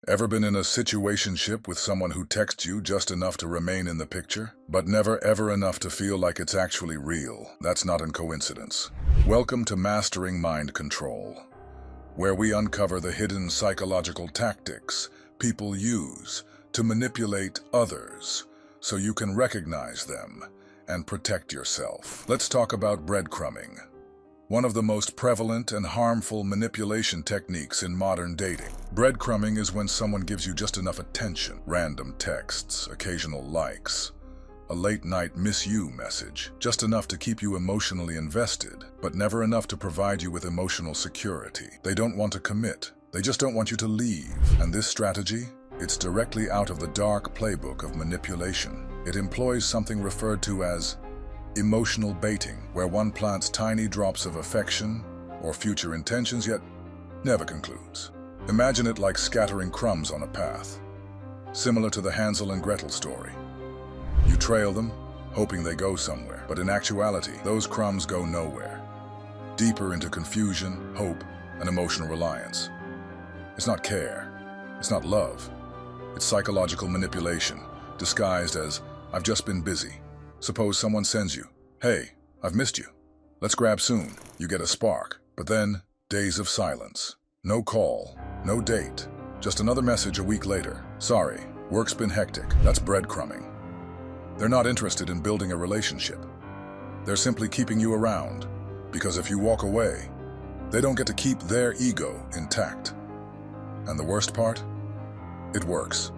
Ever been in a situationship with someone who texts you just enough to remain in the picture, but never ever enough to feel like it's actually real? That's not a coincidence. Welcome to Mastering Mind Control, where we uncover the hidden psychological tactics people use to manipulate others so you can recognize them and protect yourself. Let's talk about breadcrumbing, one of the most prevalent and harmful manipulation techniques in modern dating. Breadcrumbing is when someone gives you just enough attention, random texts, occasional likes, a late-night miss you message, just enough to keep you emotionally invested, but never enough to provide you with emotional security. They don't want to commit. They just don't want you to leave. And this strategy? It's directly out of the dark playbook of manipulation. It employs something referred to as emotional baiting, where one plants tiny drops of affection or future intentions, yet never concludes. Imagine it like scattering crumbs on a path, similar to the Hansel and Gretel story. You trail them, hoping they go somewhere, but in actuality, those crumbs go nowhere. Deeper into confusion, hope, and emotional reliance. It's not care. It's not love. It's psychological manipulation, disguised as, "I've just been busy." Suppose someone sends you, "Hey, I've missed you. Let's grab soon." You get a spark, but then days of silence. No call, no date, just another message a week later. "Sorry, work's been hectic." That's breadcrumbing. They're not interested in building a relationship. They're simply keeping you around, because if you walk away, they don't get to keep their ego intact. And the worst part? It works,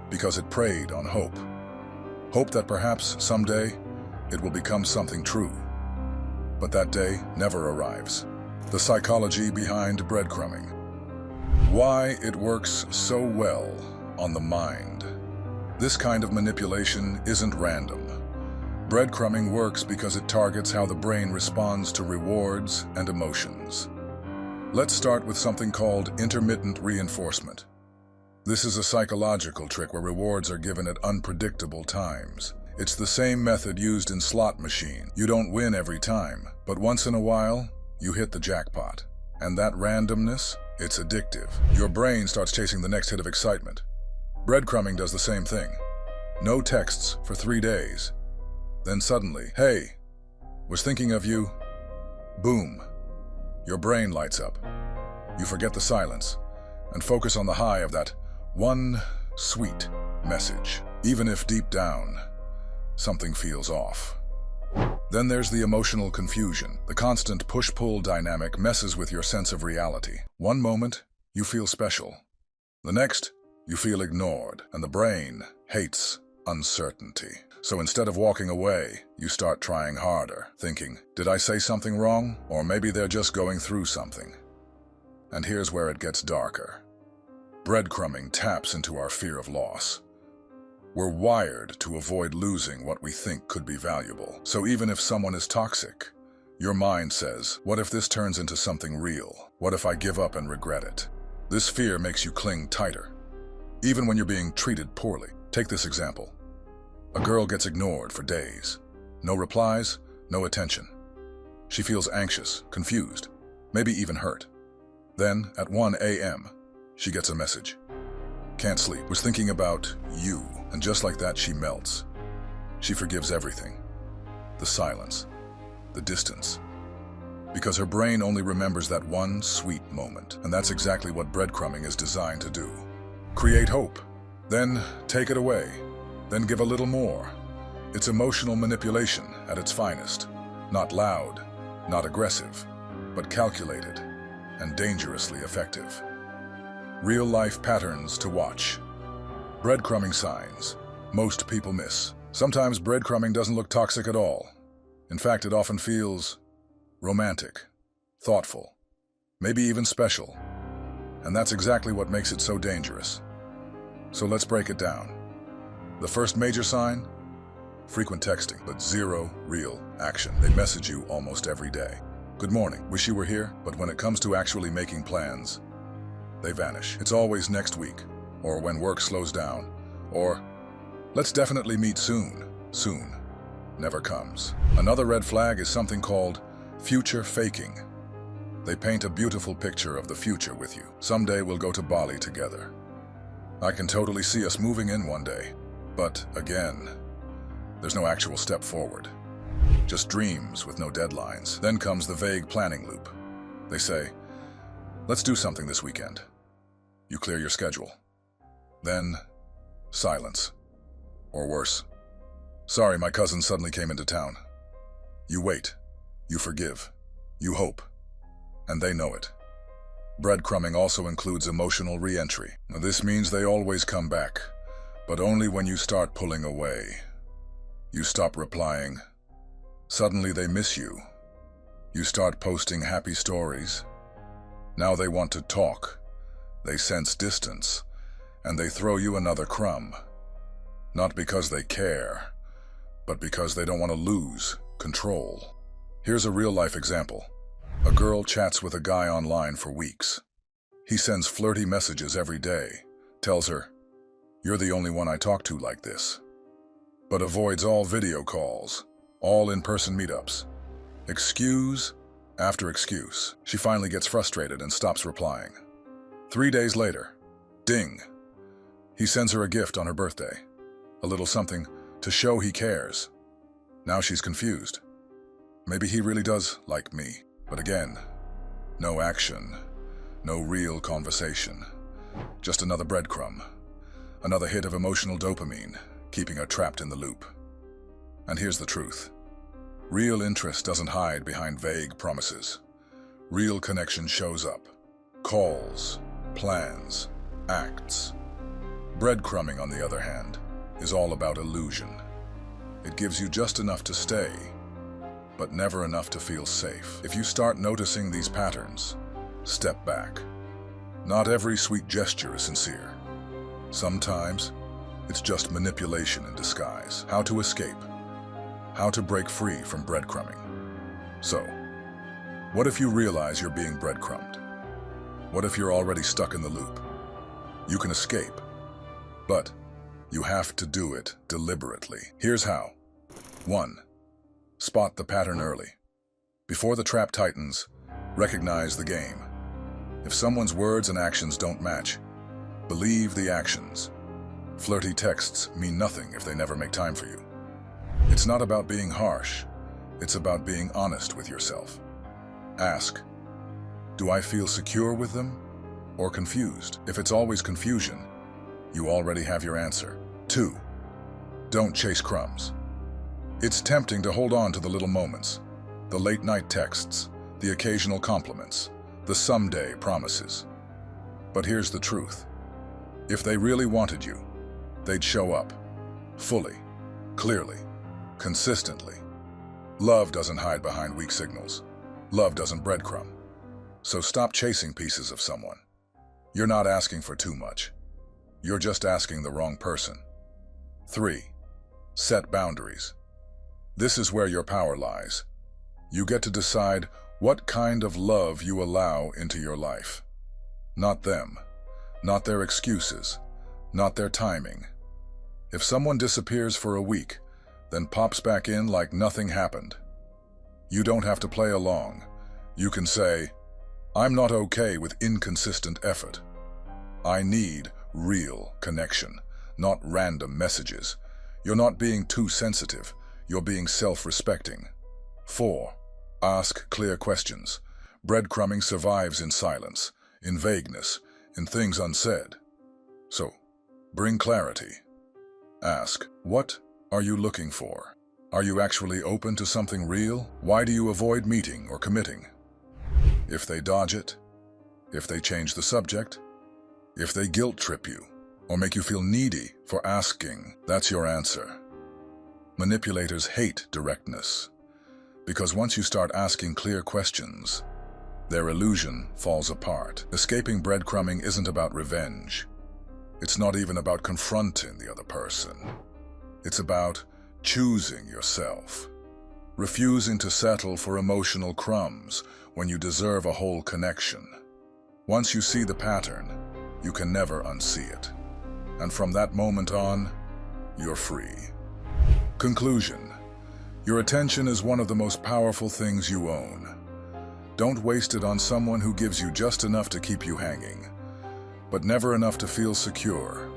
because it preyed on hope. Hope that perhaps someday it will become something true. But that day never arrives. The psychology behind breadcrumbing. Why it works so well on the mind. This kind of manipulation isn't random. Breadcrumbing works because it targets how the brain responds to rewards and emotions. Let's start with something called intermittent reinforcement. This is a psychological trick where rewards are given at unpredictable times. It's the same method used in slot machine. You don't win every time, but once in a while, you hit the jackpot. And that randomness, it's addictive. Your brain starts chasing the next hit of excitement. Breadcrumbing does the same thing. No texts for 3 days. Then suddenly, "Hey, was thinking of you." Boom. Your brain lights up. You forget the silence and focus on the high of that one sweet message, even if deep down, something feels off. Then there's the emotional confusion. The constant push-pull dynamic messes with your sense of reality. One moment, you feel special. The next, you feel ignored, and the brain hates uncertainty. So instead of walking away, you start trying harder, thinking, "Did I say something wrong? Or maybe they're just going through something." And here's where it gets darker. Breadcrumbing taps into our fear of loss. We're wired to avoid losing what we think could be valuable. So even if someone is toxic, your mind says, "What if this turns into something real? What if I give up and regret it?" This fear makes you cling tighter, even when you're being treated poorly. Take this example. A girl gets ignored for days. No replies, no attention. She feels anxious, confused, maybe even hurt. Then, at 1 a.m., she gets a message. "Can't sleep. Was thinking about you." And just like that, she melts. She forgives everything. The silence, the distance. Because her brain only remembers that one sweet moment. And that's exactly what breadcrumbing is designed to do. Create hope, then take it away, then give a little more. It's emotional manipulation at its finest. Not loud, not aggressive, but calculated and dangerously effective. Real-life patterns to watch. Breadcrumbing signs most people miss. Sometimes breadcrumbing doesn't look toxic at all. In fact, it often feels romantic, thoughtful, maybe even special. And that's exactly what makes it so dangerous. So let's break it down. The first major sign? Frequent texting, but zero real action. They message you almost every day. "Good morning, wish you were here," but when it comes to actually making plans, they vanish. It's always next week, or when work slows down, or "let's definitely meet soon." Soon never comes. Another red flag is something called future faking. They paint a beautiful picture of the future with you. "Someday we'll go to Bali together." I can totally see us moving in one day. But again, there's no actual step forward. Just dreams with no deadlines. Then comes the vague planning loop. They say, let's do something this weekend. You clear your schedule. Then, silence. Or worse. Sorry, my cousin suddenly came into town. You wait. You forgive. You hope. And they know it. Breadcrumbing also includes emotional reentry. Now, this means they always come back, but only when you start pulling away. You stop replying. Suddenly they miss you. You start posting happy stories. Now they want to talk. They sense distance, and they throw you another crumb. Not because they care, but because they don't want to lose control. Here's a real-life example. A girl chats with a guy online for weeks. He sends flirty messages every day, tells her, "You're the only one I talk to like this," but avoids all video calls, all in-person meetups. Excuse after excuse. She finally gets frustrated and stops replying. 3 days later, ding, he sends her a gift on her birthday, a little something to show he cares. Now she's confused. Maybe he really does like me. But again, no action, no real conversation. Just another breadcrumb, another hit of emotional dopamine, keeping her trapped in the loop. And here's the truth. Real interest doesn't hide behind vague promises. Real connection shows up. Calls, plans, acts. Breadcrumbing, on the other hand, is all about illusion. It gives you just enough to stay, but never enough to feel safe. If you start noticing these patterns, step back. Not every sweet gesture is sincere. Sometimes, it's just manipulation in disguise. How to escape. How to break free from breadcrumbing. So, what if you realize you're being breadcrumbed? What if you're already stuck in the loop? You can escape, but you have to do it deliberately. Here's how. 1. Spot the pattern early. Before the trap tightens, recognize the game. If someone's words and actions don't match, believe the actions. Flirty texts mean nothing if they never make time for you. It's not about being harsh. It's about being honest with yourself. Ask, do I feel secure with them or confused? If it's always confusion, you already have your answer. 2. Don't chase crumbs. It's tempting to hold on to the little moments, the late-night texts, the occasional compliments, the someday promises. But here's the truth. If they really wanted you, they'd show up, fully, clearly, consistently. Love doesn't hide behind weak signals. Love doesn't breadcrumb. So stop chasing pieces of someone. You're not asking for too much. You're just asking the wrong person. 3. Set boundaries. This is where your power lies. You get to decide what kind of love you allow into your life. Not them, not their excuses, not their timing. If someone disappears for a week, then pops back in like nothing happened, you don't have to play along. You can say, I'm not okay with inconsistent effort. I need real connection, not random messages. You're not being too sensitive. You're being self-respecting. 4. Ask clear questions. Breadcrumbing survives in silence, in vagueness, in things unsaid. So, bring clarity. Ask, what are you looking for? Are you actually open to something real? Why do you avoid meeting or committing? If they dodge it, if they change the subject, if they guilt trip you, or make you feel needy for asking, that's your answer. Manipulators hate directness, because once you start asking clear questions, their illusion falls apart. Escaping breadcrumbing isn't about revenge. It's not even about confronting the other person. It's about choosing yourself, refusing to settle for emotional crumbs when you deserve a whole connection. Once you see the pattern, you can never unsee it. And from that moment on, you're free. Conclusion. Your attention is one of the most powerful things you own. Don't waste it on someone who gives you just enough to keep you hanging, but never enough to feel secure.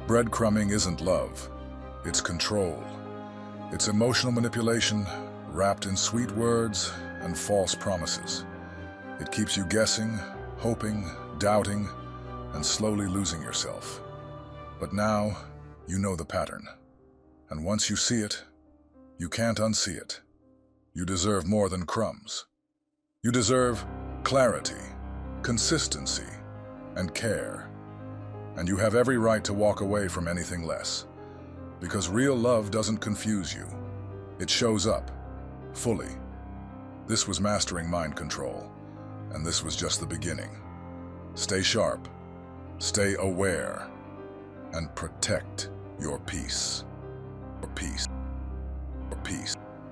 Breadcrumbing isn't love. It's control. It's emotional manipulation wrapped in sweet words and false promises. It keeps you guessing, hoping, doubting, and slowly losing yourself. But now, you know the pattern. And once you see it, you can't unsee it. You deserve more than crumbs. You deserve clarity, consistency, and care. And you have every right to walk away from anything less. Because real love doesn't confuse you. It shows up, fully. This was Mastering Mind Control, and this was just the beginning. Stay sharp, stay aware, and protect your peace. Your peace. Your peace.